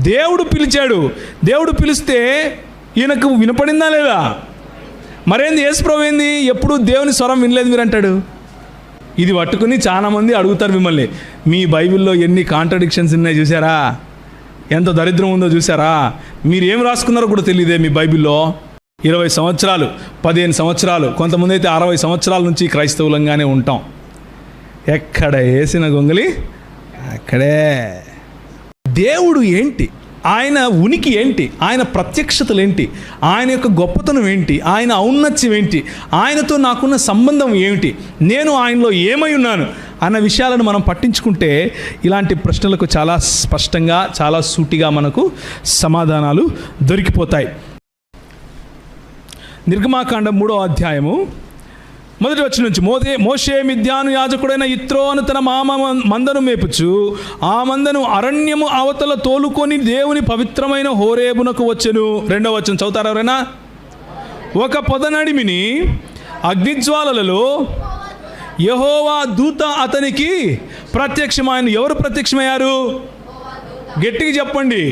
దేవుడు పిలిచాడు. దేవుడు పిలిస్తే ఈయనకు వినపడిందా లేదా? మరేంది యేసుప్రభు ఏంది ఎప్పుడు దేవుని స్వరం వినలేదు మీరు అంటాడు. ఇది పట్టుకుని చాలామంది అడుగుతారు మిమ్మల్ని, మీ బైబిల్లో ఎన్ని కాంట్రడిక్షన్స్ ఉన్నాయి చూసారా, ఎంత దరిద్రం ఉందో చూసారా, మీరు ఏం రాసుకున్నారో కూడా తెలియదే మీ బైబిల్లో. 20 సంవత్సరాలు 15 సంవత్సరాలు కొంతమంది అయితే 60 సంవత్సరాల నుంచి క్రైస్తవులంగానే ఉంటాం. ఎక్కడ వేసిన గొంగలి అక్కడే. దేవుడు ఏంటి, ఆయన ఉనికి ఏంటి, ఆయన ప్రత్యక్షతలు ఏంటి, ఆయన యొక్క గొప్పతనం ఏంటి, ఆయన ఔన్నత్యం ఏంటి, ఆయనతో నాకున్న సంబంధం ఏమిటి, నేను ఆయనలో ఏమై ఉన్నాను అన్న విషయాలను మనం పట్టించుకుంటే ఇలాంటి ప్రశ్నలకు చాలా స్పష్టంగా చాలా సూటిగా మనకు సమాధానాలు దొరికిపోతాయి. నిర్గమాకాండం 3వ అధ్యాయము 1వ వచనం నుంచి, మోషే మిద్యాను యాజకుడైన యిత్రో అను తన మామ మందను మేపుచు ఆ మందను అరణ్యము అవతల తోలుకొని దేవుని పవిత్రమైన హోరేబునకు వచ్చెను. 2వ వచనం చదువుతారు ఎవరైనా? ఒక పొదనడిమిని అగ్నిజ్వాలలలో యెహోవా దూత అతనికి ప్రత్యక్షమైన. ఎవరు ప్రత్యక్షమయ్యారు? గట్టిగా చెప్పండి.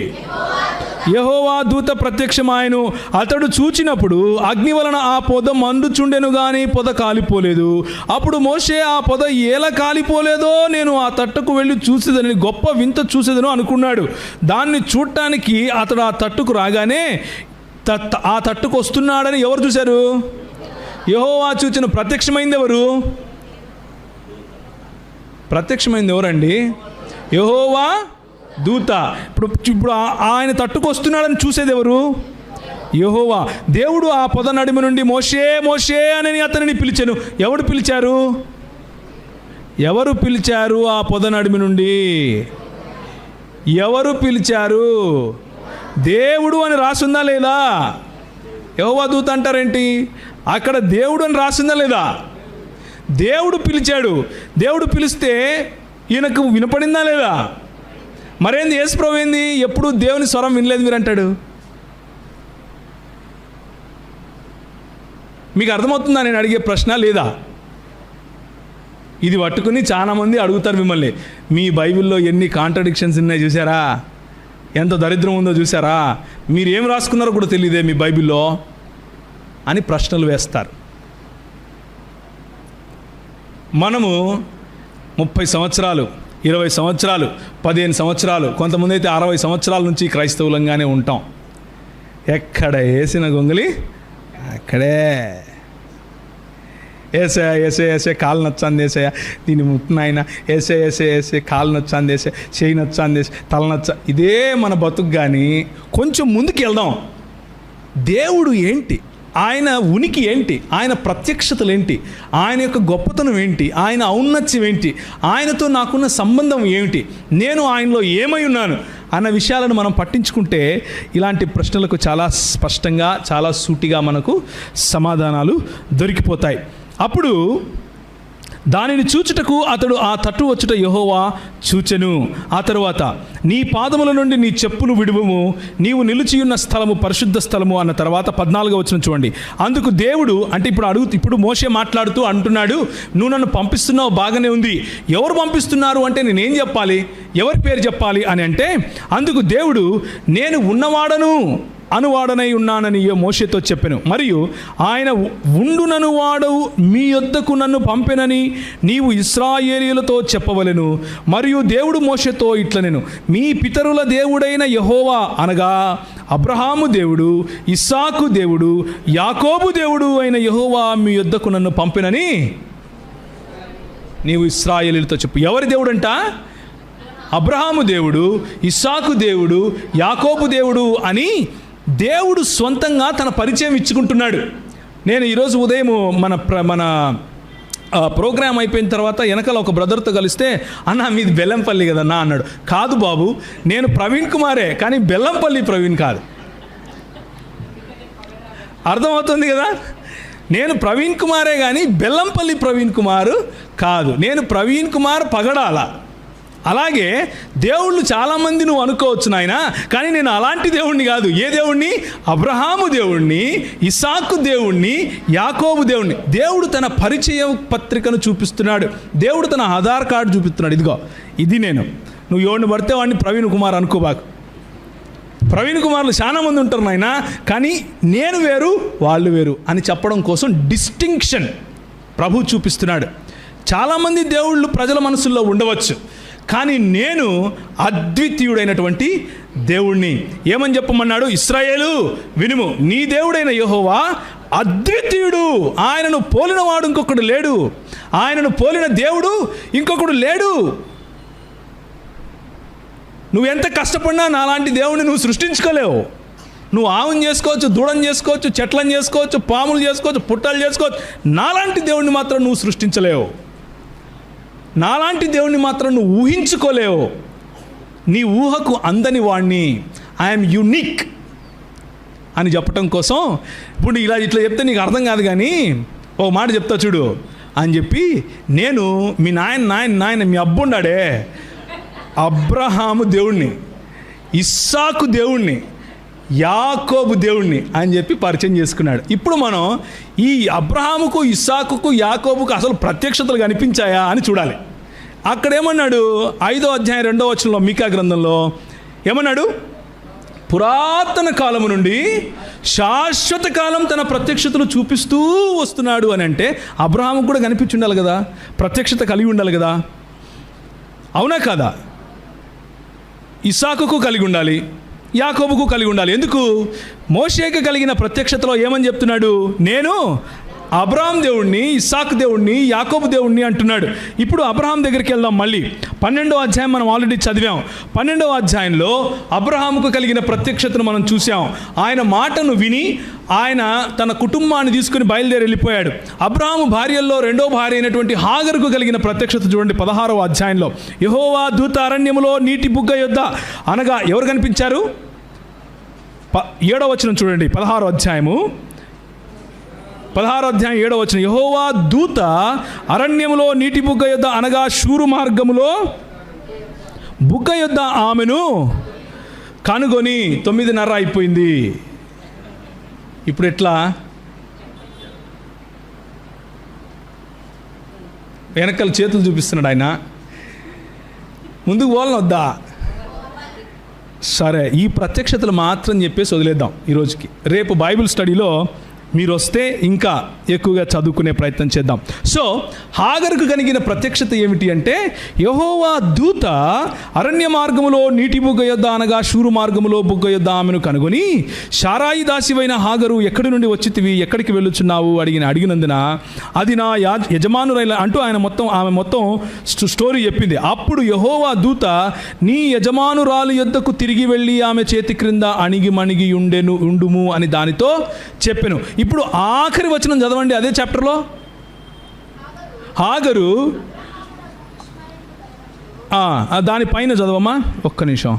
యెహోవా దూత ప్రత్యక్షమాయను. అతడు చూచినప్పుడు అగ్ని వలన ఆ పొద మండుచుండెను గాని పొద కాలిపోలేదు. అప్పుడు మోషే ఆ పొద ఎలా కాలిపోలేదో నేను ఆ తట్టుకు వెళ్ళి చూసేదని గొప్ప వింత చూసేదను అనుకున్నాడు. దాన్ని చూడటానికి అతడు ఆ తట్టుకు రాగానే ఆ తట్టుకు వస్తున్నాడని ఎవరు చూశారు? యెహోవా చూచిన. ప్రత్యక్షమైంది ఎవరు? ప్రత్యక్షమైంది ఎవరండి? యెహోవా దూత. ఇప్పుడు ఆయన తట్టుకొస్తున్నాడని చూసేది ఎవరు? యెహోవా. దేవుడు ఆ పొద నడిమి నుండి మోషే మోషే అని అతనిని పిలిచాను. ఎవరు పిలిచారు? ఎవరు పిలిచారు? ఆ పొద నడిమి నుండి ఎవరు పిలిచారు? దేవుడు అని రాసుందా లేదా? యెహోవా దూత అంటారేంటి? అక్కడ దేవుడు అని రాసిందా లేదా? దేవుడు పిలిచాడు. దేవుడు పిలిస్తే ఈయనకు వినపడిందా లేదా? మరేంది యేసుప్రభు ఏంది ఎప్పుడు దేవుని స్వరం వినలేదు మీరు అంటాడు. మీకు అర్థమవుతుందా నేను అడిగే ప్రశ్న లేదా? ఇది పట్టుకుని చాలామంది అడుగుతారు మిమ్మల్ని, మీ బైబిల్లో ఎన్ని కాంట్రడిక్షన్స్ ఉన్నాయి చూసారా, ఎంత దరిద్రం ఉందో చూసారా, మీరు ఏం రాసుకున్నారో కూడా తెలియదే మీ బైబిల్లో అని ప్రశ్నలు వేస్తారు. మనము 30 సంవత్సరాలు 20 సంవత్సరాలు 15 సంవత్సరాలు కొంతమంది అయితే 60 సంవత్సరాల నుంచి క్రైస్తవులంగానే ఉంటాం. ఎక్కడ వేసిన గొంగలి అక్కడే. ఏసే ఏసే ఏసే కాలు నచ్చాంది వేసేయ, దీన్ని ముట్టినాయన ఏసే ఏసే ఏసే కాలు నచ్చాంది వేసే, చేయి నచ్చాంది వేసే, తల నచ్చా. ఇదే మన బతుకు. కానీ కొంచెం ముందుకు వెళ్దాం. దేవుడు ఏంటి, ఆయన ఉనికి ఏంటి, ఆయన ప్రత్యక్షతలు ఏంటి, ఆయన యొక్క గొప్పతనం ఏంటి, ఆయన ఔన్నత్యం ఏంటి, ఆయనతో నాకున్న సంబంధం ఏమిటి, నేను ఆయనలో ఏమై ఉన్నాను అన్న విషయాలను మనం పట్టించుకుంటే ఇలాంటి ప్రశ్నలకు చాలా స్పష్టంగా చాలా సూటిగా మనకు సమాధానాలు దొరికిపోతాయి. అప్పుడు దానిని చూచుటకు అతడు ఆ తట్టు వచ్చుట యెహోవా చూచెను. ఆ తరువాత నీ పాదముల నుండి నీ చెప్పులు విడువము, నీవు నిలిచియున్న స్థలము పరిశుద్ధ స్థలము అన్న తర్వాత 14వ వచనం చూడండి. అందుకు దేవుడు అంటే ఇప్పుడు మోషే మాట్లాడుతూ అంటున్నాడు, నువ్వు నన్ను పంపిస్తున్నావు బాగానే ఉంది, ఎవరు పంపిస్తున్నారు అంటే నేనేం చెప్పాలి, ఎవరి పేరు చెప్పాలి అని అంటే, అందుకు దేవుడు నేను ఉన్నవాడను అనువాడనై ఉన్నానని మోషేతో చెప్పెను. మరియు ఆయన ఉండునను వాడవు మీ యొద్దకు నన్ను పంపెనని నీవు ఇశ్రాయేలీయులతో చెప్పవలెను. మరియు దేవుడు మోషేతో ఇట్లనెను, మీ పితరుల దేవుడైన యెహోవా అనగా అబ్రహాము దేవుడు, ఇస్సాకు దేవుడు, యాకోబు దేవుడు అయిన యెహోవా మీ యొద్దకు నన్ను పంపెనని నీవు ఇశ్రాయేలీయులతో చెప్పు. ఎవరి దేవుడంట? అబ్రహాము దేవుడు, ఇస్సాకు దేవుడు, యాకోబు దేవుడు అని దేవుడు సొంతంగా తన పరిచయం ఇచ్చుకుంటున్నాడు. నేను ఈరోజు ఉదయం మన ప్రోగ్రాం అయిపోయిన తర్వాత వెనకాల ఒక బ్రదర్తో కలిస్తే, అన్న మీది బెల్లంపల్లి కదన్నా అన్నాడు. కాదు బాబు, నేను ప్రవీణ్ కుమారే, కానీ బెల్లంపల్లి ప్రవీణ్ కాదు. అర్థమవుతుంది కదా? నేను ప్రవీణ్ కుమారే కానీ బెల్లంపల్లి ప్రవీణ్ కుమారు కాదు. నేను ప్రవీణ్ కుమార్ పగడాల. అలాగే దేవుళ్ళు చాలామంది నువ్వు అనుకోవచ్చు నాయన, కానీ నేను అలాంటి దేవుణ్ణి కాదు. ఏ దేవుణ్ణి? అబ్రహాము దేవుణ్ణి, ఇస్సాకు దేవుణ్ణి, యాకోబు దేవుణ్ణి. దేవుడు తన పరిచయ పత్రికను చూపిస్తున్నాడు. దేవుడు తన ఆధార్ కార్డు చూపిస్తున్నాడు. ఇదిగో ఇది నేను. నువ్వు ఎవరిని పడితే వాడిని ప్రవీణ్ కుమార్ అనుకోబాకు. ప్రవీణ్ కుమార్లు చాలా మంది ఉంటారు నాయన, కానీ నేను వేరు వాళ్ళు వేరు అని చెప్పడం కోసం డిస్టింక్షన్ ప్రభు చూపిస్తున్నాడు. చాలామంది దేవుళ్ళు ప్రజల మనసుల్లో ఉండవచ్చు, కానీ నేను అద్వితీయుడైనటువంటి దేవుణ్ణి. ఏమని చెప్పమన్నాడు? ఇశ్రాయేలు వినుము, నీ దేవుడైన యెహోవా అద్వితీయుడు, ఆయనను పోలినవాడు ఇంకొకడు లేడు, ఆయనను పోలిన దేవుడు ఇంకొకడు లేడు. నువ్వు ఎంత కష్టపడినా నాలాంటి దేవుడిని నువ్వు సృష్టించుకోలేవు. నువ్వు ఆవును చేసుకోవచ్చు, దూడను చేసుకోవచ్చు, చెట్లను చేసుకోవచ్చు, పాములు చేసుకోవచ్చు, పుట్టలు చేసుకోవచ్చు, నాలాంటి దేవుడిని మాత్రం నువ్వు సృష్టించలేవు. నాలాంటి దేవుడిని మాత్రం నువ్వు ఊహించుకోలేవు. నీ ఊహకు అందని వాణ్ణి, ఐఎమ్ యూనిక్ అని చెప్పటం కోసం ఇప్పుడు ఇట్లా చెప్తే నీకు అర్థం కాదు, కానీ ఒక మాట చెప్తా చూడు అని చెప్పి, నేను మీ నాయన మీ అబ్బుండాడే అబ్రహాము దేవుణ్ణి, ఇస్సాకు దేవుణ్ణి, యాకోబు దేవుణ్ణి అని చెప్పి పరిచయం చేసుకున్నాడు. ఇప్పుడు మనం ఈ అబ్రహాముకు, ఇస్సాకుకు, యాకోబుకు అసలు ప్రత్యక్షతలు కనిపించాయా అని చూడాలి. అక్కడేమన్నాడు? 5వ అధ్యాయం 2వ వచనంలో మీకా గ్రంథంలో ఏమన్నాడు? పురాతన కాలము నుండి శాశ్వత కాలం తన ప్రత్యక్షతలు చూపిస్తూ వస్తున్నాడు అని అంటే అబ్రహాముకు కూడా కనిపించి ఉండాలి కదా, ప్రత్యక్షత కలిగి ఉండాలి కదా, అవునా కాదా? ఇస్సాకుకు కలిగి ఉండాలి, యాకోబుకు కలిగి ఉండాలి. ఎందుకు? మోషేకి కలిగిన ప్రత్యక్షతలో ఏమని చెప్తున్నాడు? నేను అబ్రహాం దేవుణ్ణి, ఇస్సాకు దేవుణ్ణి, యాకోబు దేవుణ్ణి అంటున్నాడు. ఇప్పుడు అబ్రహాం దగ్గరికి వెళ్దాం. మళ్ళీ 12వ అధ్యాయం మనం ఆల్రెడీ చదివాం. 12వ అధ్యాయంలో అబ్రహాముకు కలిగిన ప్రత్యక్షతను మనం చూసాం. ఆయన మాటను విని ఆయన తన కుటుంబాన్ని తీసుకుని బయలుదేరి వెళ్ళిపోయాడు. అబ్రహాము భార్యల్లో 2వ భార్య అయినటువంటి హాగరుకు కలిగిన ప్రత్యక్షత చూడండి 16వ అధ్యాయంలో. యెహోవా దూత అరణ్యములో నీటి బుగ్గ యొద్ద అనగా ఎవరు కనిపించారు? 7వ వచనం చూడండి, 16వ అధ్యాయం 7వ వచనం. యెహోవా దూత అరణ్యములో నీటి బుగ్గ యొద్ద అనగా షూరు మార్గములో బుగ్గ యొద్ద ఆమెను కనుగొని 9:30 అయిపోయింది. ఇప్పుడు ఎట్లా? వెనకాల చేతులు చూపిస్తున్నాడు ఆయన. ముందుకు పోవాలని వద్దా? సరే, ఈ ప్రత్యక్షతలు మాత్రం చెప్పేసి వదిలేద్దాం ఈరోజుకి. రేపు బైబిల్ స్టడీలో మీరు వస్తే ఇంకా ఎక్కువగా చదువుకునే ప్రయత్నం చేద్దాం. సో హాగరుకు కలిగిన ప్రత్యక్షత ఏమిటి అంటే, యెహోవా దూత అరణ్య మార్గములో నీటి బుగ్గ యొద్ద అనగా షూరు మార్గములో బుగ్గ యొద్ద ఆమెను కనుగొని, శారాయి దాసివైన హాగరు ఎక్కడి నుండి వచ్చితివి, ఎక్కడికి వెళ్ళుచున్నావు అడిగినందున అది నా యజమానురైన అంటూ ఆమె మొత్తం స్టోరీ చెప్పింది. అప్పుడు యెహోవా దూత నీ యజమానురాలు యొద్దకు తిరిగి వెళ్ళి ఆమె చేతి క్రింద అణిగి మణిగి ఉండుము అని దానితో చెప్పెను. ఇప్పుడు ఆఖరి వచనం చదవండి అదే చాప్టర్లో. హాగరు దానిపైన చదవమ్మా ఒక్క నిమిషం.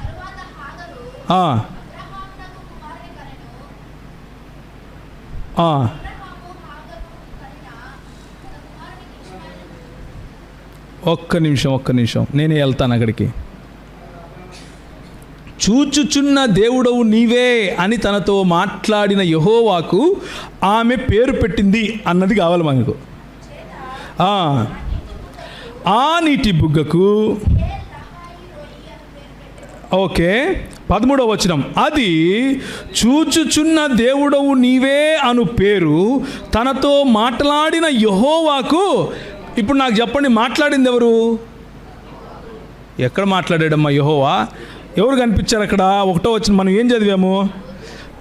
ఒక్క నిమిషం నేనే వెళ్తాను అక్కడికి. చూచుచున్న దేవుడవు నీవే అని తనతో మాట్లాడిన యెహోవాకు ఆమె పేరు పెట్టింది అన్నది కావాలి మనకు. ఆ నీటి బుగ్గకు ఓకే 13వ వచనం, అది చూచుచున్న దేవుడవు నీవే అను పేరు తనతో మాట్లాడిన యెహోవాకు. ఇప్పుడు నాకు చెప్పండి, మాట్లాడింది ఎవరు? ఎక్కడ మాట్లాడాడమ్మా యెహోవా? ఎవరు కనిపించారు అక్కడ? 1వ వచనం మనం ఏం చదివాము?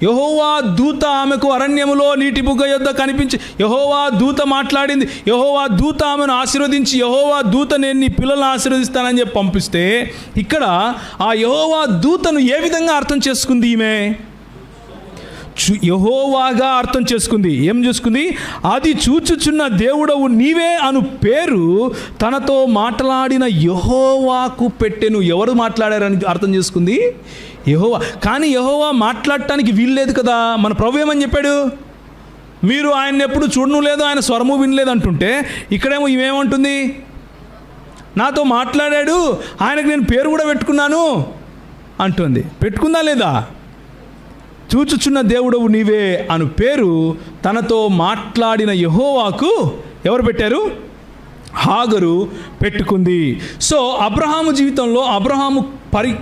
యెహోవా దూత ఆమెకు అరణ్యములో నీటి బుగ్గ యొద్ద కనిపించి, యెహోవా దూత మాట్లాడింది. యెహోవా దూత ఆమెను ఆశీర్వదించి, యెహోవా దూత నేను నీ పిల్లలను ఆశీర్వదిస్తానని చెప్పి పంపిస్తే, ఇక్కడ ఆ యెహోవా దూతను ఏ విధంగా అర్థం చేసుకుంది ఈమె? యెహోవాగా అర్థం చేసుకుంది. ఏం చేసుకుంది? అది చూచుచున్న దేవుడవు నీవే అను పేరు తనతో మాట్లాడిన యెహోవాకు పెట్టెను. ఎవరు మాట్లాడారని అర్థం చేసుకుంది? యెహోవా. కానీ యెహోవా మాట్లాడటానికి వీల్లేదు కదా. మన ప్రభు ఏమని చెప్పాడు? మీరు ఆయన ఎప్పుడు చూడను లేదు, ఆయన స్వరము వినలేదు అంటుంటే, ఇక్కడేమో ఇవేమంటుంది? నాతో మాట్లాడాడు, ఆయనకు నేను పేరు కూడా పెట్టుకున్నాను అంటుంది. పెట్టుకుందా లేదా? చూచుచున్న దేవుడవు నీవే అను పేరు తనతో మాట్లాడిన యెహోవాకు ఎవరు పెట్టారు? హాగరు పెట్టుకుంది. సో అబ్రహాము జీవితంలో అబ్రహాము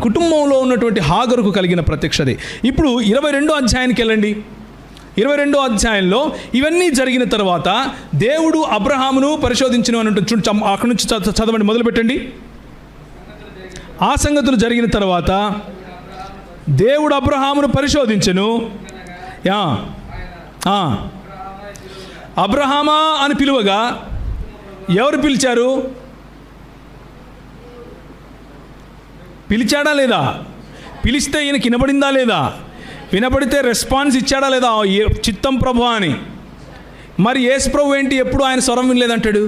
కుటుంబంలో ఉన్నటువంటి హాగరుకు కలిగిన ప్రత్యక్షత. ఇప్పుడు 22వ అధ్యాయానికి వెళ్ళండి. 22వ అధ్యాయంలో ఇవన్నీ జరిగిన తర్వాత దేవుడు అబ్రహామును పరిశోధించను అని ఉంటుంది. చూడు, అక్కడి నుంచి చదవండి, మొదలు పెట్టండి. ఆ సంగతులు జరిగిన తర్వాత దేవుడు అబ్రహామును పరిశోధించెను. అబ్రహామా అని పిలువగా ఎవరు పిలిచారు? పిలిచాడా లేదా? పిలిస్తే ఈయనకి వినబడిందా లేదా? వినబడితే రెస్పాన్స్ ఇచ్చాడా లేదా? చిత్తం ప్రభు అని. మరి యేసు ప్రభు ఏంటి ఎప్పుడు ఆయన స్వరం వినలేదంటాడు?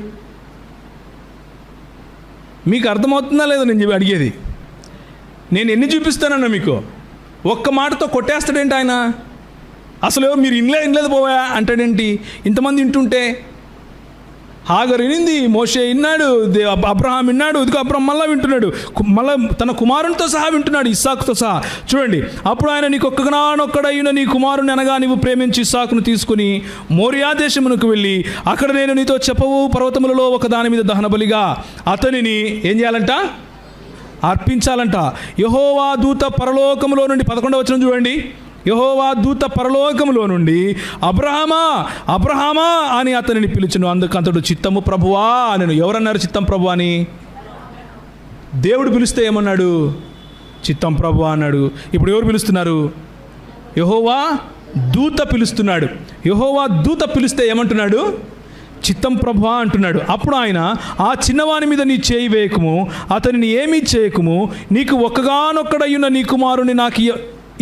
మీకు అర్థమవుతుందా లేదా నేను అడిగేది? నేను ఎన్ని చూపిస్తానన్నా మీకు ఒక్క మాటతో కొట్టేస్తాడేంటి ఆయన? అసలు మీరు ఇనలేదు పోవా అంటాడేంటి? ఇంతమంది వింటుంటే హాగరు వినింది, మోషే విన్నాడు, అబ్రహాం విన్నాడు, ఇదిగో అబ్రహాం మళ్ళీ వింటున్నాడు, మళ్ళీ తన కుమారునితో సహా వింటున్నాడు, ఇస్సాకుతో సహా. చూడండి, అప్పుడు ఆయన నీకు ఒక్కగానొక్కడైన నీ కుమారుని అనగా నీవు ప్రేమించి ఇస్సాకును తీసుకుని మోరియా దేశమునకు వెళ్ళి అక్కడ నేను నీతో చెప్పవు పర్వతములలో ఒక దాని మీద దహన బలిగా అతనిని ఏం చేయాలంట? అర్పించాలంట. యెహోవా దూత పరలోకములో నుండి 11వ వచనం చూడండి. యెహోవా దూత పరలోకములో నుండి అబ్రహామా అబ్రహామా అని అతనిని పిలిచెను. అందుకంతడు చిత్తము ప్రభువా అని. ఎవరన్నారు చిత్తం ప్రభు అని? దేవుడు పిలిస్తే ఏమన్నాడు? చిత్తం ప్రభు అన్నాడు. ఇప్పుడు ఎవరు పిలుస్తున్నారు? యెహోవా దూత పిలుస్తున్నాడు. యెహోవా దూత పిలిస్తే ఏమంటున్నాడు? చిత్తం ప్రభు అంటున్నాడు. అప్పుడు ఆయన, ఆ చిన్నవాని మీద నీ చేయి వేయకము, అతనిని ఏమీ చేయకము, నీకు ఒక్కగానొక్కడయ్యున్న నీ కుమారుని నాకు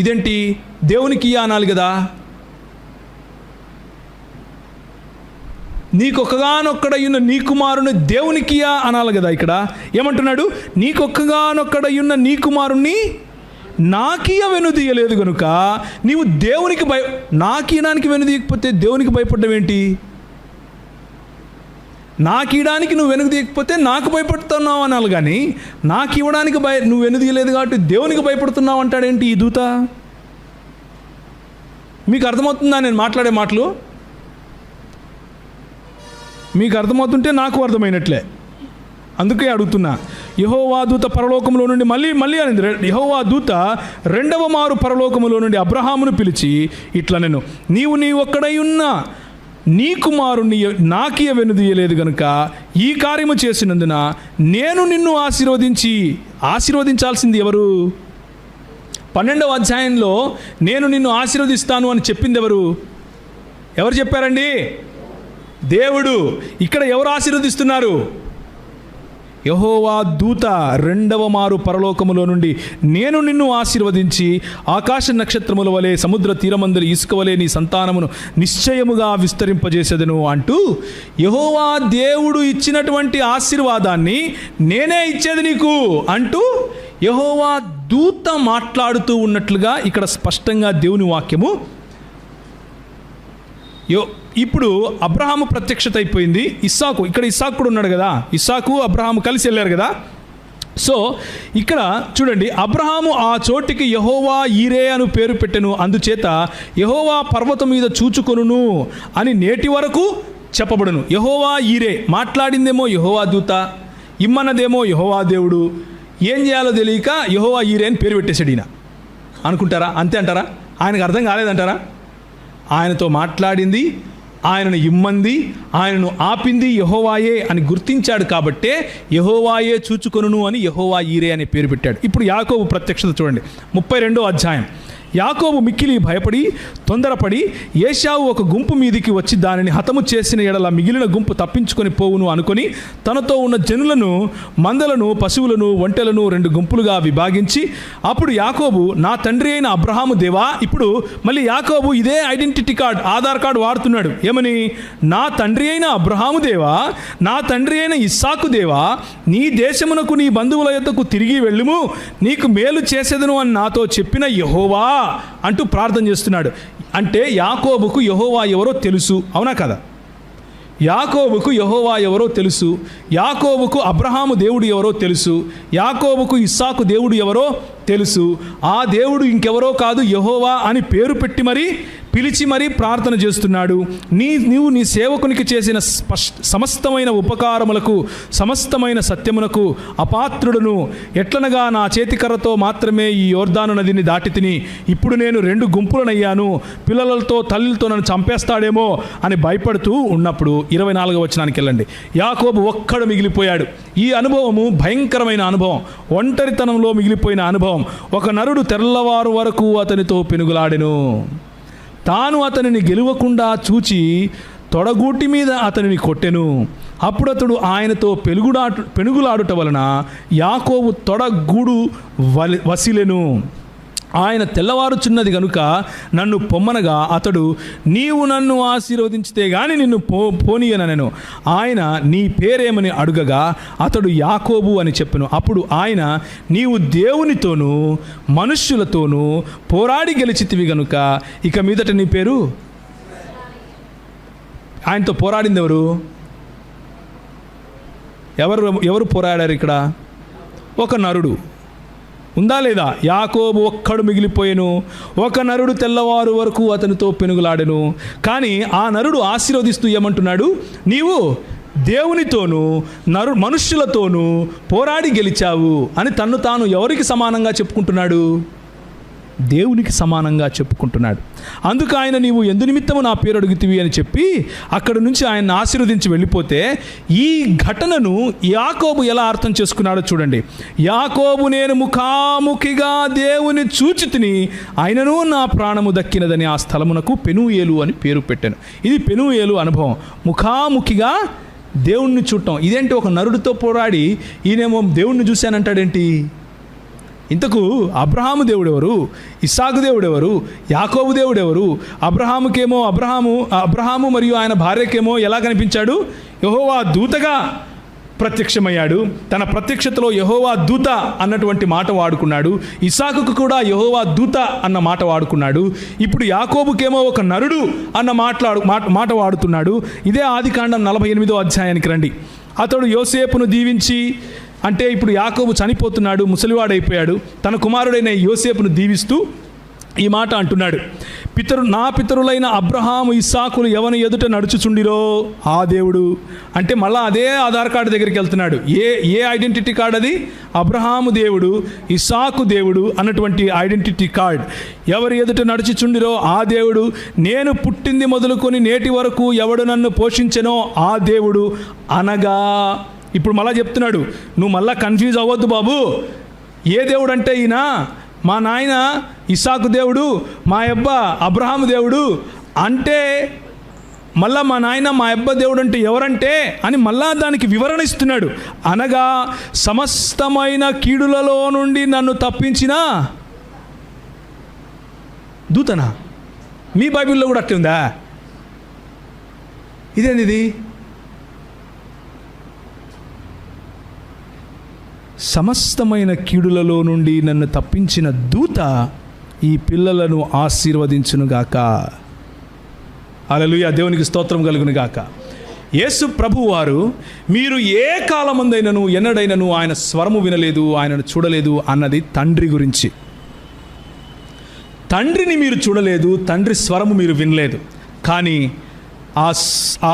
ఇదేంటి? దేవునికి అనాలి కదా. నీకొక్కగానొక్కడయ్యున్న నీ కుమారుని దేవునికి అనాలి కదా. ఇక్కడ ఏమంటున్నాడు? నీకొక్కగానొక్కడయ్యున్న నీ కుమారుణ్ణి నాకియ వెనుదీయలేదు కనుక నీవు దేవునికి నాకీయడానికి వెనుదీయకపోతే దేవునికి భయపడ్డం ఏంటి? నాకు ఇవ్వడానికి నువ్వు వెనుక తీయకపోతే నాకు భయపడుతున్నావు అనాలి, కానీ నాకు ఇవ్వడానికి నువ్వు వెనుక తీయలేదు కాబట్టి దేవునికి భయపడుతున్నావు అంటాడేంటి ఈ దూత? మీకు అర్థమవుతుందా నేను మాట్లాడే మాటలు? మీకు అర్థమవుతుంటే నాకు అర్థమైనట్లే, అందుకే అడుగుతున్నా. యెహోవా దూత పరలోకములో నుండి మళ్ళీ అనేది. యెహోవా దూత రెండవ మారు పరలోకములో నుండి అబ్రహామును పిలిచి ఇట్లా, నేను నీ ఒక్కడై ఉన్నా నీ కుమారుణ్ణి నాకియ వెనుదీయలేదు గనుక ఈ కార్యము చేసినందున నేను నిన్ను ఆశీర్వదించాల్సింది ఎవరు? 12వ అధ్యాయంలో నేను నిన్ను ఆశీర్వదిస్తాను అని చెప్పింది ఎవరు? ఎవరు చెప్పారండి? దేవుడు. ఇక్కడ ఎవరు ఆశీర్వదిస్తున్నారు? యెహోవా దూత రెండవ మారు పరలోకములో నుండి నేను నిన్ను ఆశీర్వదించి ఆకాశ నక్షత్రముల వలె సముద్ర తీరమందరి ఇసుక వలె నీ సంతానమును నిశ్చయముగా విస్తరింపజేసేదను అంటూ యెహోవా దేవుడు ఇచ్చినటువంటి ఆశీర్వాదాన్ని నేనే ఇచ్చేది నీకు అంటూ యెహోవా దూత మాట్లాడుతూ ఉన్నట్లుగా ఇక్కడ స్పష్టంగా దేవుని వాక్యము. ఇప్పుడు అబ్రహాము ప్రత్యక్షత అయిపోయింది. ఇక్కడ ఇస్సాకు కూడా ఉన్నాడు కదా. ఇస్సాకు అబ్రహాము కలిసి వెళ్ళారు కదా. సో ఇక్కడ చూడండి, అబ్రహాము ఆ చోటికి యెహోవా ఈరే అను పేరు పెట్టెను. అందుచేత యెహోవా పర్వతం మీద చూచుకొనును అని నేటి వరకు చెప్పబడును. యెహోవా ఈరే మాట్లాడిందేమో యెహోవా దూత, ఇమ్మన్నదేమో యెహోవా దేవుడు. ఏం చేయాలో తెలియక యెహోవా ఈరే అని పేరు పెట్టేశాడు ఈయన. అనుకుంటారా? అంతే అంటారా? ఆయనకు అర్థం కాలేదంటారా? ఆయనతో మాట్లాడింది, ఆయనను ఇమ్మంది, ఆయనను ఆపింది యెహోవాయే అని గుర్తించాడు కాబట్టే యెహోవాయే చూచుకొనును అని యెహోవా ఈరే అనే పేరు పెట్టాడు. ఇప్పుడు యాకోబు ప్రత్యక్షత చూడండి, 32వ అధ్యాయం. యాకోబు మిక్కిలి భయపడి తొందరపడి ఏశావు ఒక గుంపు మీదికి వచ్చి దానిని హతము చేసిన ఎడల మిగిలిన గుంపు తప్పించుకొని పోవును అనుకొని తనతో ఉన్న జనులను, మందలను, పశువులను, ఒంటెలను 2 గుంపులుగా విభాగించి అప్పుడు యాకోబు, నా తండ్రి అయిన అబ్రహాము దేవా. ఇప్పుడు మళ్ళీ యాకోబు ఇదే ఐడెంటిటీ కార్డ్, ఆధార్ కార్డు వాడుతున్నాడు. ఏమని? నా తండ్రి అయిన అబ్రహాము దేవా, నా తండ్రి అయిన ఇస్సాకు దేవా, నీ దేశమునకు నీ బంధువుల యొద్దకు తిరిగి వెళ్ళుము, నీకు మేలు చేసేదను అని నాతో చెప్పిన యెహోవా అంటూ ప్రార్థన చేస్తున్నాడు. అంటే యాకోబుకు యెహోవా ఎవరో తెలుసు, అవునా కదా? యాకోబుకు యెహోవా ఎవరో తెలుసు. యాకోబుకు అబ్రహాము దేవుడు ఎవరో తెలుసు. యాకోబుకు ఇస్సాకు దేవుడు ఎవరో తెలుసు. ఆ దేవుడు ఇంకెవరో కాదు, యెహోవా అని పేరు పెట్టి పిలిచి ప్రార్థన చేస్తున్నాడు. నీవు నీ సేవకునికి చేసిన సమస్తమైన ఉపకారములకు సమస్తమైన సత్యమునకు అపాత్రుడును. ఎట్లనగా నా చేతికర్రతో మాత్రమే ఈ యోర్దాను నదిని దాటి తిని ఇప్పుడు నేను 2 గుంపులనయ్యాను. పిల్లలతో తల్లితో నన్ను చంపేస్తాడేమో అని భయపడుతూ ఉన్నప్పుడు 24వ వచనానికి వెళ్ళండి. యాకోబు ఒక్కడు మిగిలిపోయాడు. ఈ అనుభవము భయంకరమైన అనుభవం, ఒంటరితనంలో మిగిలిపోయిన అనుభవం. ఒక నరుడు తెల్లవారు వరకు అతనితో పెనుగులాడెను. తాను అతనిని గెలవకుండా చూచి తొడగూటి మీద అతనిని కొట్టెను. అప్పుడు అతడు ఆయనతో పెనుగులాడుట వలన యాకోబు తొడగూడు వసిలెను. ఆయన తెల్లవారుచున్నది గనుక నన్ను పొమ్మనగా అతడు, నీవు నన్ను ఆశీర్వదించితే గాని నిన్ను పోనీయనెను. ఆయన నీ పేరేమని అడుగగా అతడు యాకోబు అని చెప్పెను. అప్పుడు ఆయన, నీవు దేవునితోనూ మనుష్యులతోనూ పోరాడి గెలిచితివి గనుక ఇక మీదట నీ పేరు. ఆయనతో పోరాడింది ఎవరు పోరాడారు ఇక్కడ? ఒక నరుడు. ఉందా లేదా? యాకోబు ఒక్కడు మిగిలిపోయెను. ఒక నరుడు తెల్లవారు వరకు అతనితో పెనుగులాడెను. కానీ ఆ నరుడు ఆశీర్వదిస్తూ ఏమంటున్నాడు? నీవు దేవునితోనూ మనుష్యులతోనూ పోరాడి గెలిచావు అని తన్ను తాను ఎవరికి సమానంగా చెప్పుకుంటున్నాడు? దేవునికి సమానంగా చెప్పుకుంటున్నాడు. అందుకు ఆయన, నీవు ఎందు నిమిత్తము నా పేరు అడుగుతివి అని చెప్పి అక్కడి నుంచి ఆయన ఆశీర్వదించి వెళ్ళిపోతే, ఈ ఘటనను యాకోబు ఎలా అర్థం చేసుకున్నాడో చూడండి. యాకోబు, నేను ముఖాముఖిగా దేవుని చూచి తిని ఆయనను నా ప్రాణము దక్కినదని ఆ స్థలమునకు పెనూయేలు అని పేరు పెట్టాను. ఇది పెనూయేలు అనుభవం, ముఖాముఖిగా దేవుణ్ణి చూడటం. ఇదేంటి? ఒక నరుడితో పోరాడి ఈయనేమో దేవుణ్ణి చూశానంటాడేంటి? ఇంతకు అబ్రహాము దేవుడెవరు? ఇస్సాకు దేవుడెవరు? యాకోబు దేవుడెవరు? అబ్రహాము మరియు ఆయన భార్యకేమో ఎలా కనిపించాడు? యెహోవా దూతగా ప్రత్యక్షమయ్యాడు. తన ప్రత్యక్షతలో యెహోవా దూత అన్నటువంటి మాట వాడుకున్నాడు. ఇస్సాకుకు కూడా యెహోవా దూత అన్న మాట వాడుకున్నాడు. ఇప్పుడు యాకోబుకేమో ఒక నరుడు అన్న మాట వాడుతున్నాడు. ఇదే ఆదికాండం 48వ అధ్యాయానికి రండి. అతడు యోసేపును దీవించి, అంటే ఇప్పుడు యాకోబు చనిపోతున్నాడు, ముసలివాడైపోయాడు. తన కుమారుడైన యోసేపును దీవిస్తూ ఈ మాట అంటున్నాడు. నా పితరులైన అబ్రహాము ఇస్సాకులు ఎవని ఎదుట నడుచుచుండిరో ఆ దేవుడు. అంటే మళ్ళా అదే ఆధార్ కార్డు దగ్గరికి వెళ్తున్నాడు. ఏ ఐడెంటిటీ కార్డు అది? అబ్రహాము దేవుడు, ఇస్సాకు దేవుడు అన్నటువంటి ఐడెంటిటీ కార్డ్. ఎవరి ఎదుట నడుచుచుండిరో ఆ దేవుడు. నేను పుట్టింది మొదలుకొని నేటి వరకు ఎవడు నన్ను పోషించెనో ఆ దేవుడు అనగా. ఇప్పుడు మళ్ళా చెప్తున్నాడు, నువ్వు మళ్ళా కన్ఫ్యూజ్ అవ్వద్దు బాబు. ఏ దేవుడు అంటే ఈయన మా నాయన ఇస్సాకు దేవుడు, మా అబ్బ అబ్రహాము దేవుడు అంటే మళ్ళా మా నాయన మా అబ్బ దేవుడు అంటే ఎవరంటే అని మళ్ళా దానికి వివరణ ఇస్తున్నాడు. అనగా సమస్తమైన కీడులలో నుండి నన్ను తప్పించిన దూతనా? మీ బైబిల్లో కూడా అట్లే ఉందా? ఇదేంది? సమస్తమైన కీడులలో నుండి నన్ను తప్పించిన దూత ఈ పిల్లలను ఆశీర్వదించునుగాక. హల్లెలూయా, దేవునికి స్తోత్రం కలుగునుగాక. యేసు ప్రభువారు, మీరు ఏ కాలమందైనను ఎన్నడైనను ఆయన స్వరము వినలేదు, ఆయనను చూడలేదు అన్నది తండ్రి గురించి. తండ్రిని మీరు చూడలేదు, తండ్రి స్వరము మీరు వినలేదు. కానీ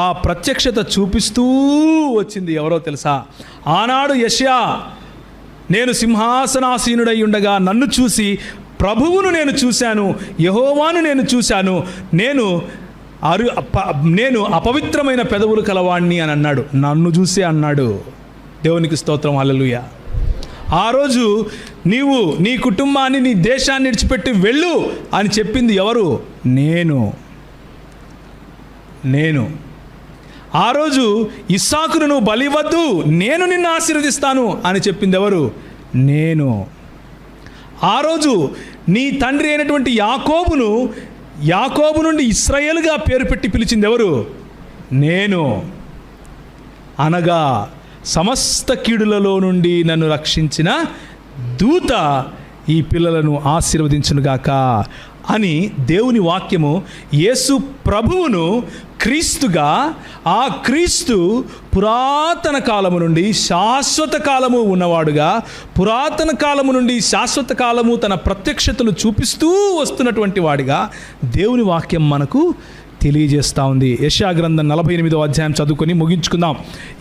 ఆ ప్రత్యక్షత చూపిస్తూ వచ్చింది ఎవరో తెలుసా? ఆనాడు యెషయా, నేను సింహాసనాసీనుడై ఉండగా నన్ను చూసి ప్రభువును నేను చూశాను, యెహోవాను నేను చూశాను, నేను అపవిత్రమైన పెదవులు కలవాణ్ణి అని అన్నాడు. నన్ను చూసి అన్నాడు. దేవునికి స్తోత్రం, హల్లెలూయా. ఆ రోజు నీవు నీ కుటుంబాన్ని, నీ దేశాన్ని విడిచిపెట్టి వెళ్ళు అని చెప్పింది ఎవరు? నేను. ఆ రోజు ఇస్సాకును నువ్వు బలివద్దు, నేను నిన్ను ఆశీర్వదిస్తాను అని చెప్పింది ఎవరు? నేను. ఆ రోజు నీ తండ్రి అయినటువంటి యాకోబు నుండి ఇశ్రాయేలుగా పేరు పెట్టి పిలిచింది ఎవరు? నేను. అనగా సమస్త కీడులలో నుండి నన్ను రక్షించిన దూత ఈ పిల్లలను ఆశీర్వదించునుగాక అని దేవుని వాక్యము యేసు ప్రభువును క్రీస్తుగా, ఆ క్రీస్తు పురాతన కాలము నుండి శాశ్వత కాలము ఉన్నవాడుగా, పురాతన కాలము నుండి శాశ్వత కాలము తన ప్రత్యక్షతలు చూపిస్తూ వస్తున్నటువంటి వాడిగా దేవుని వాక్యం మనకు తెలియజేస్తూ ఉంది. యెషయా గ్రంథం 48వ అధ్యాయం చదువుకొని ముగించుకుందాం.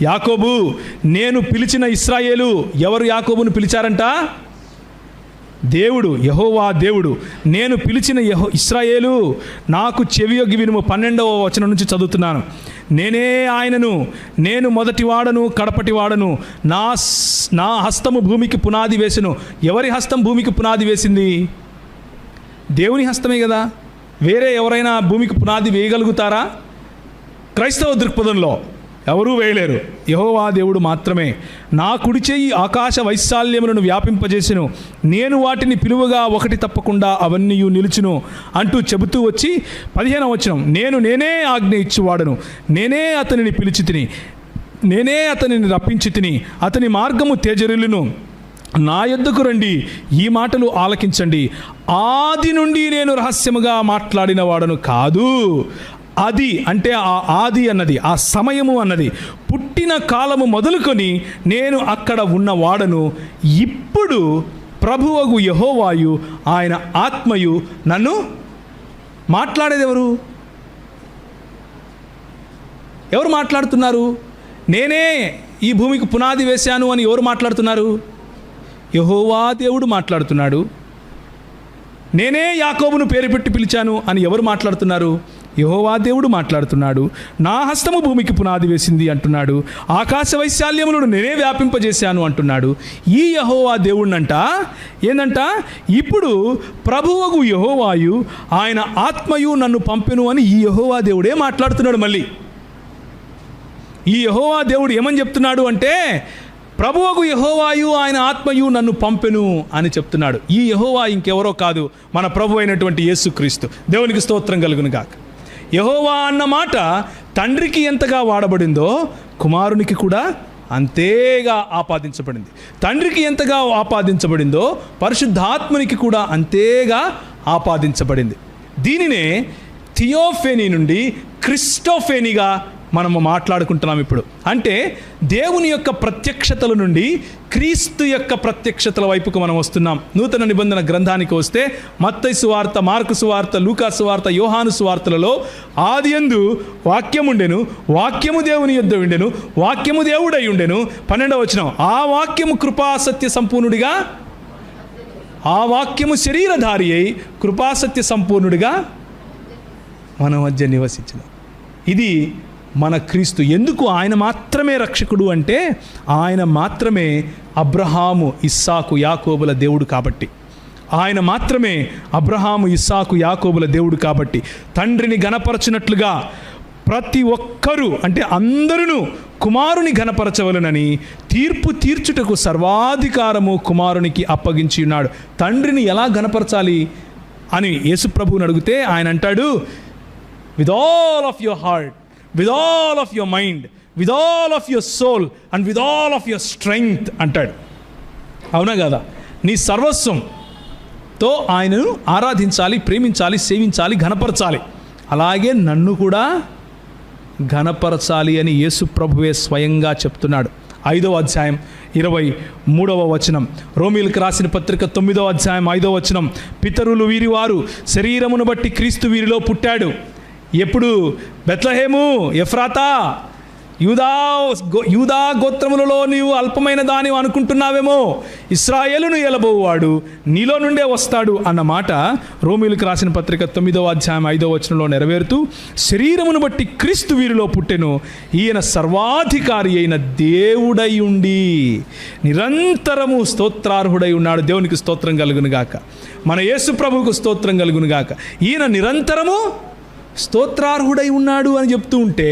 యాకోబు, నేను పిలిచిన ఇశ్రాయేలు. ఎవరు యాకోబును పిలిచారంట? దేవుడు, యెహోవా దేవుడు. నేను పిలిచిన ఇశ్రాయేలు, నాకు చెవియొగ్గి వినుము. 12వ వచనం నుంచి చదువుతున్నాను. నేనే ఆయనను, నేను మొదటివాడను కడపటివాడను, నా హస్తము భూమికి పునాది వేసెను. ఎవరి హస్తం భూమికి పునాది వేసింది? దేవుని హస్తమే కదా. వేరే ఎవరైనా భూమికి పునాది వేయగలుగుతారా? క్రైస్తవ దృక్పథంలో ఎవరూ వేయలేరు. యెహోవా దేవుడు మాత్రమే. నా కుడి చెయ్యి ఆకాశ వైశాల్యములను వ్యాపింపజేసెను, నేను వాటిని పిలువగా ఒకటి తప్పకుండా అవన్నీ నిలుచును అంటూ చెబుతూ వచ్చి 15వ వచనం, నేనే ఆజ్ఞ ఇచ్చువాడను, నేనే అతనిని పిలిచి తిని, నేనే అతనిని రప్పించి తిని, అతని మార్గము తేజరిల్లును. నా యొద్దకు రండి, ఈ మాటలు ఆలకించండి. ఆది నుండి నేను రహస్యముగా మాట్లాడిన వాడను కాదు. అది అంటే ఆ ఆది అన్నది, ఆ సమయము అన్నది, పుట్టిన కాలము మొదలుకొని నేను అక్కడ ఉన్నవాడను. ఇప్పుడు ప్రభువగు యెహోవాయు, ఆయన ఆత్మయు నన్ను మాట్లాడేది ఎవరు? ఎవరు మాట్లాడుతున్నారు? నేనే ఈ భూమికి పునాది వేశాను అని ఎవరు మాట్లాడుతున్నారు? యెహోవా దేవుడు మాట్లాడుతున్నాడు. నేనే యాకోబును పేరు పెట్టి పిలిచాను అని ఎవరు మాట్లాడుతున్నారు? యెహోవా దేవుడు మాట్లాడుతున్నాడు. నా హస్తము భూమికి పునాది వేసింది అంటున్నాడు. ఆకాశ వైశాల్యములను నేనే వ్యాపింపజేశాను అంటున్నాడు. ఈ యెహోవా దేవుడినంట ఏందంట? ఇప్పుడు ప్రభువగు యెహోవాయు, ఆయన ఆత్మయు నన్ను పంపెను అని ఈ యెహోవా దేవుడే మాట్లాడుతున్నాడు. మళ్ళీ ఈ యెహోవా దేవుడు ఏమని చెప్తున్నాడు అంటే, ప్రభువగు యెహోవాయు, ఆయన ఆత్మయు నన్ను పంపెను అని చెప్తున్నాడు. ఈ యెహోవా ఇంకెవరో కాదు, మన ప్రభు అయినటువంటి యేసుక్రీస్తు. దేవునికి స్తోత్రం కలుగును గాక. యెహోవా అన్న మాట తండ్రికి ఎంతగా వాడబడిందో కుమారునికి కూడా అంతేగా ఆపాదించబడింది. తండ్రికి ఎంతగా ఆపాదించబడిందో పరిశుద్ధాత్మనికి కూడా అంతేగా ఆపాదించబడింది. దీనినే థియోఫెనీ నుండి క్రిస్టోఫెనీగా మనము మాట్లాడుకుంటున్నాం ఇప్పుడు. అంటే దేవుని యొక్క ప్రత్యక్షతల నుండి క్రీస్తు యొక్క ప్రత్యక్షతల వైపుకు మనం వస్తున్నాం. నూతన నిబంధన గ్రంథానికి వస్తే మత్తయి సువార్త, మార్కు సువార్త, లూకా సువార్త, యోహాను సువార్తలలో ఆదియందు వాక్యం ఉండెను, వాక్యము దేవుని యొద్ద ఉండెను, వాక్యము దేవుడై ఉండెను. 12వ వచనం, ఆ వాక్యము కృపాసత్య సంపూర్ణుడిగా, ఆ వాక్యము శరీరధారి అయి కృపాసత్య సంపూర్ణుడిగా మన మధ్య నివసించిన. ఇది మన క్రీస్తు. ఎందుకు ఆయన మాత్రమే రక్షకుడు అంటే, ఆయన మాత్రమే అబ్రహాము, ఇస్సాకు, యాకోబుల దేవుడు కాబట్టి. ఆయన మాత్రమే అబ్రహాము, ఇస్సాకు, యాకోబుల దేవుడు కాబట్టి తండ్రిని గణపరచినట్లుగా ప్రతి ఒక్కరూ అంటే అందరూ కుమారుని ఘనపరచవలనని తీర్పు తీర్చుటకు సర్వాధికారము కుమారునికి అప్పగించి ఉన్నాడు. తండ్రిని ఎలా ఘనపరచాలి అని యేసుప్రభువుని అడిగితే ఆయన అంటాడు, with all of your heart, with all of your mind, with all of your soul and with all of your strength అంటాడు. అవునా కదా? నీ సర్వస్వంతో ఆయనను ఆరాధించాలి, ప్రేమించాలి, సేవించాలి, ఘనపరచాలి. అలాగే నన్ను కూడా ఘనపరచాలి అని యేసు ప్రభువే స్వయంగా చెప్తున్నాడు. 5వ అధ్యాయం 23వ వచనం, రోమీయులకు రాసిన పత్రిక 9వ అధ్యాయం 5వ వచనం, పితరులు వీరివారు, శరీరమును బట్టి క్రీస్తు వీరిలో పుట్టాడు. ఎప్పుడు? బెత్లెహేము, ఎఫ్రాతా, యూదా గోత్రములలో నీవు అల్పమైన దాని అనుకుంటున్నావేమో, ఇశ్రాయేలును ఏలబోవాడు నీలో నుండే వస్తాడు అన్న మాట రోమీయులకు రాసిన పత్రిక 9వ అధ్యాయం 5వ వచనంలో నెరవేరుతూ, శరీరమును బట్టి క్రీస్తు వీరిలో పుట్టెను, ఈయన సర్వాధికారి అయిన దేవుడై ఉండి నిరంతరము స్తోత్రార్హుడై ఉన్నాడు. దేవునికి స్తోత్రం కలుగునుగాక. మన యేసు ప్రభువుకు స్తోత్రం కలుగునుగాక. ఈయన నిరంతరము స్తోత్రార్హుడై ఉన్నాడు అని చెప్తూ ఉంటే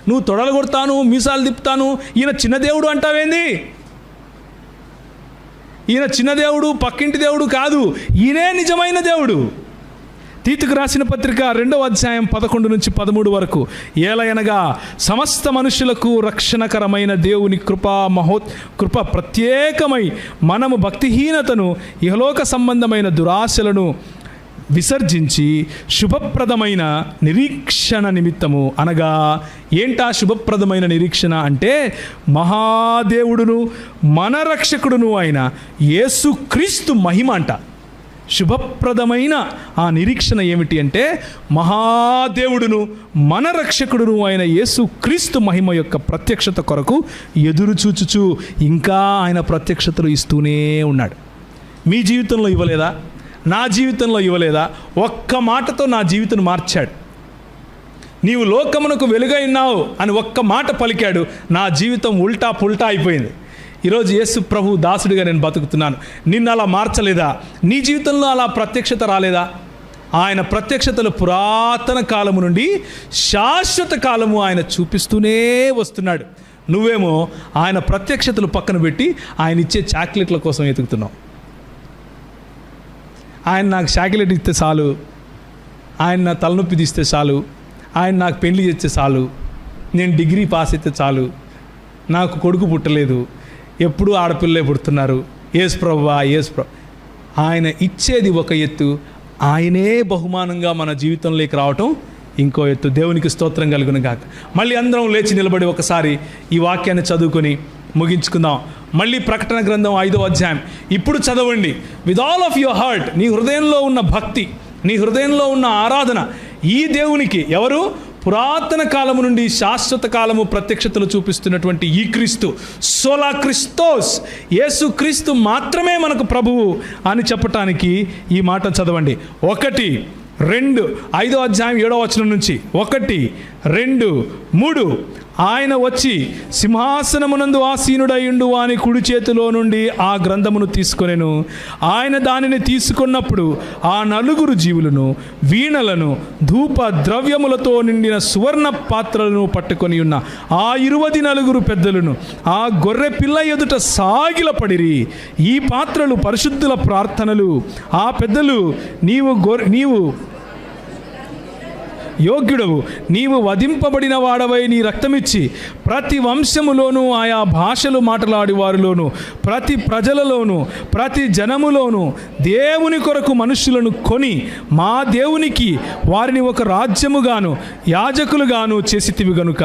నువ్వు తొడలు కొడతాను, మీసాలు తిప్పుతాను, ఈయన చిన్న దేవుడు అంటావేంది? ఈయన చిన్న దేవుడు, పక్కింటి దేవుడు కాదు, ఈయనే నిజమైన దేవుడు. తీతుకు రాసిన పత్రిక 2వ అధ్యాయం 11 నుంచి 13 వరకు, ఏలయనగా సమస్త మనుషులకు రక్షణకరమైన దేవుని కృప ప్రత్యేకమై మనము భక్తిహీనతను, ఇహలోక సంబంధమైన దురాశలను విసర్జించి శుభప్రదమైన నిరీక్షణ నిమిత్తము, అనగా ఏంటా శుభప్రదమైన నిరీక్షణ అంటే, మహాదేవుడును మన రక్షకుడును అయిన యేసుక్రీస్తు మహిమ అంట. శుభప్రదమైన ఆ నిరీక్షణ ఏమిటి అంటే, మహాదేవుడును మన రక్షకుడును అయిన యేసుక్రీస్తు మహిమ యొక్క ప్రత్యక్షత కొరకు ఎదురు చూచుచు ఇంకా ఆయన ప్రత్యక్షతలు ఇస్తూనే ఉన్నాడు. మీ జీవితంలో ఇవ్వలేదా? నా జీవితంలో ఇవ్వలేదా? ఒక్క మాటతో నా జీవితం మార్చాడు. నీవు లోకమునకు వెలుగై ఉన్నావు అని ఒక్క మాట పలికాడు, నా జీవితం ఉల్టా పుల్టా అయిపోయింది. ఈరోజు యేసు ప్రభు దాసుడిగా నేను బతుకుతున్నాను. నిన్ను అలా మార్చలేదా? నీ జీవితంలో అలా ప్రత్యక్షత రాలేదా? ఆయన ప్రత్యక్షతలు పురాతన కాలము నుండి శాశ్వత కాలము ఆయన చూపిస్తూనే వస్తున్నాడు. నువ్వేమో ఆయన ప్రత్యక్షతలు పక్కన పెట్టి ఆయన ఇచ్చే చాక్లెట్ల కోసం వెతుకుతున్నావు. ఆయన నాకు చాక్లెట్ ఇస్తే చాలు, ఆయన నా తలనొప్పి తీస్తే చాలు, ఆయన నాకు పెళ్లి చేస్తే చాలు, నేను డిగ్రీ పాస్ అయితే చాలు, నాకు కొడుకు పుట్టలేదు, ఎప్పుడూ ఆడపిల్లలే పుడుతున్నారు, యేసు ప్రభువా యేసు ప్రభు. ఆయన ఇచ్చేది ఒక ఎత్తు, ఆయనే బహుమానంగా మన జీవితంలోకి రావటం ఇంకో ఎత్తు. దేవునికి స్తోత్రం కలుగును గాక. మళ్ళీ అందరం లేచి నిలబడి ఒకసారి ఈ వాక్యాన్ని చదువుకొని ముగించుకుందాం. మళ్ళీ ప్రకటన గ్రంథం 5వ అధ్యాయం ఇప్పుడు చదవండి. With all of your heart, నీ హృదయంలో ఉన్న భక్తి, నీ హృదయంలో ఉన్న ఆరాధన ఈ దేవునికి, ఎవరు? పురాతన కాలము నుండి శాశ్వత కాలము ప్రత్యక్షతలు చూపిస్తున్నటువంటి ఈ క్రీస్తు, సోలా క్రిస్తోస్, యేసు క్రీస్తు మాత్రమే మనకు ప్రభువు అని చెప్పటానికి ఈ మాట చదవండి. 1, 2, 5వ అధ్యాయం 7వ వచనం నుంచి 1, 2, 3. ఆయన వచ్చి సింహాసనమునందు ఆసీనుడయుండు వాని కుడి చేతిలో నుండి ఆ గ్రంథమును తీసుకొనెను. ఆయన దానిని తీసుకున్నప్పుడు ఆ 4 జీవులను వీణలను ధూప ద్రవ్యములతో నిండిన సువర్ణ పాత్రలను పట్టుకొని ఉన్న ఆ 24 పెద్దలను ఆ గొర్రె పిల్ల ఎదుట సాగిలపడిరి. ఈ పాత్రలు పరిశుద్ధుల ప్రార్థనలు. ఆ పెద్దలు, నీవు యోగ్యుడవు, నీవు వధింపబడిన వాడవై నీ రక్తమిచ్చి ప్రతి వంశములోనూ ఆయా భాషలు మాట్లాడి వారిలోను ప్రతి ప్రజలలోను ప్రతి జనములోను దేవుని కొరకు మనుషులను కొని మా దేవునికి వారిని ఒక రాజ్యముగాను యాజకులుగాను చేసితివి గనుక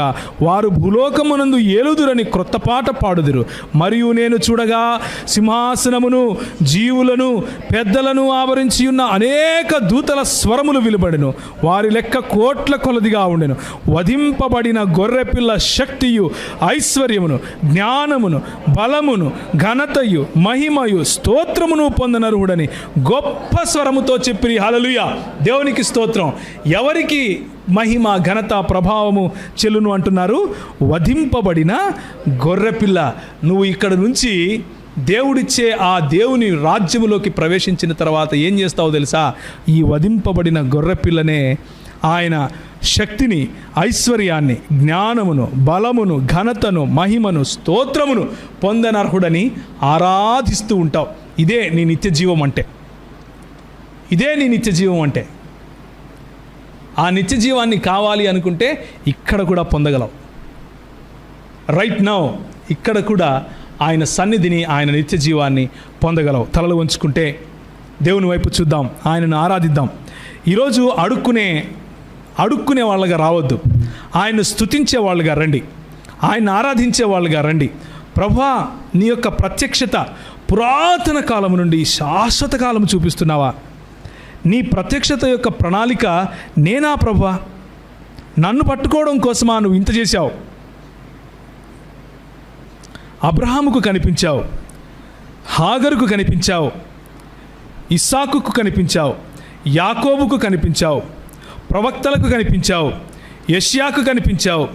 వారు భూలోకమునందు ఏలుదురని క్రొత్త పాట పాడుదురు. మరియు నేను చూడగా సింహాసనమును జీవులను పెద్దలను ఆవరించి ఉన్న అనేక దూతల స్వరములు విలువడెను. వారి లెక్క కోట్ల కొలదిగా ఉండెను. వధింపబడిన గొర్రెపిల్ల శక్తియు ఐశ్వర్యమును జ్ఞానమును బలమును ఘనతయు మహిమయు స్తోత్రమును పొందనరుడని గొప్ప స్వరముతో చెప్పిరి. హల్లెలూయా, దేవునికి స్తోత్రం. ఎవరికి మహిమ ఘనత ప్రభావము చెల్లును అంటున్నారు? వధింపబడిన గొర్రెపిల్ల. నువ్వు ఇక్కడ నుంచి దేవుడిచ్చే ఆ దేవుని రాజ్యములోకి ప్రవేశించిన తర్వాత ఏం చేస్తావో తెలుసా? ఈ వధింపబడిన గొర్రెపిల్లనే ఆయన శక్తిని, ఐశ్వర్యాన్ని, జ్ఞానమును, బలమును, ఘనతను, మహిమను, స్తోత్రమును పొందనర్హుడని ఆరాధిస్తూ ఉంటావు. ఇదే నీ నిత్య జీవం అంటే. ఇదే నీ నిత్య జీవం అంటే. ఆ నిత్య జీవాన్ని కావాలి అనుకుంటే ఇక్కడ కూడా పొందగలవు. రైట్ నౌ ఇక్కడ కూడా ఆయన సన్నిధిని, ఆయన నిత్య జీవాన్ని పొందగలవు. తలలు వంచుకుంటే దేవుని వైపు చూద్దాం, ఆయనను ఆరాధిద్దాం. ఈరోజు అడుక్కునే వాళ్ళగా రావద్దు. ఆయన్ను స్తుతించే వాళ్ళుగా రండి, ఆయన్ని ఆరాధించే వాళ్ళుగా రండి. ప్రభువా, నీ యొక్క ప్రత్యక్షత పురాతన కాలము నుండి శాశ్వత కాలము చూపిస్తున్నావా? నీ ప్రత్యక్షత యొక్క ప్రణాళిక నేనా ప్రభువా? నన్ను పట్టుకోవడం కోసమా నువ్వు ఇంత చేశావు? అబ్రహాముకు కనిపించావు, హాగరుకు కనిపించావు, ఇస్సాకుకు కనిపించావు, యాకోబుకు కనిపించావు, ప్రవక్తలకు కనిపించావు, యెషయాకు కనిపించావు.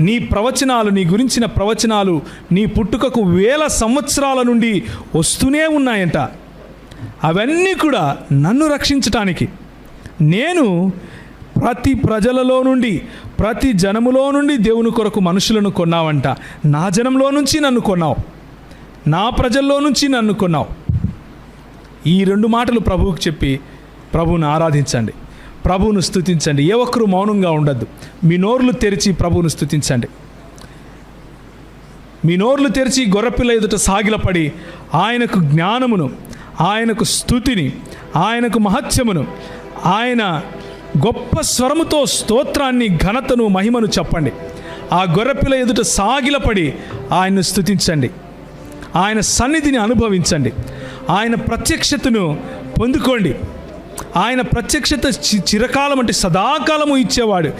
నీ ప్రవచనాలు, నీ గురించిన ప్రవచనాలు నీ పుట్టుకకు 1000 సంవత్సరాల నుండి వస్తూనే ఉన్నాయంట. అవన్నీ కూడా నన్ను రక్షించటానికి. నేను ప్రతి ప్రజలలో నుండి, ప్రతి జనములో నుండి దేవుని కొరకు మనుషులను కొన్నావంట. నా జనంలో నుంచి నన్ను కొన్నావు, నా ప్రజల్లో నుంచి నన్ను కొన్నావు. ఈ 2 మాటలు ప్రభువుకు చెప్పి ప్రభువును ఆరాధించండి, ప్రభువును స్తుతించండి. ఏ ఒక్కరూ మౌనంగా ఉండద్దు. మీ నోర్లు తెరిచి ప్రభువును స్తుతించండి. మీ నోర్లు తెరిచి గొర్రెపిల్ల ఎదుట సాగిలపడి ఆయనకు జ్ఞానమును, ఆయనకు స్తుతిని, ఆయనకు మహత్యమును, ఆయన గొప్ప స్వరముతో స్తోత్రాన్ని, ఘనతను, మహిమను చెప్పండి. ఆ గొర్రెపిల్ల ఎదుట సాగిలపడి ఆయన్ను స్తుతించండి. ఆయన సన్నిధిని అనుభవించండి. ఆయన ప్రత్యక్షతను పొందుకోండి. ఆయన ప్రత్యక్షత చిరకాలం అంటే సదాకాలము ఇచ్చేవాడు.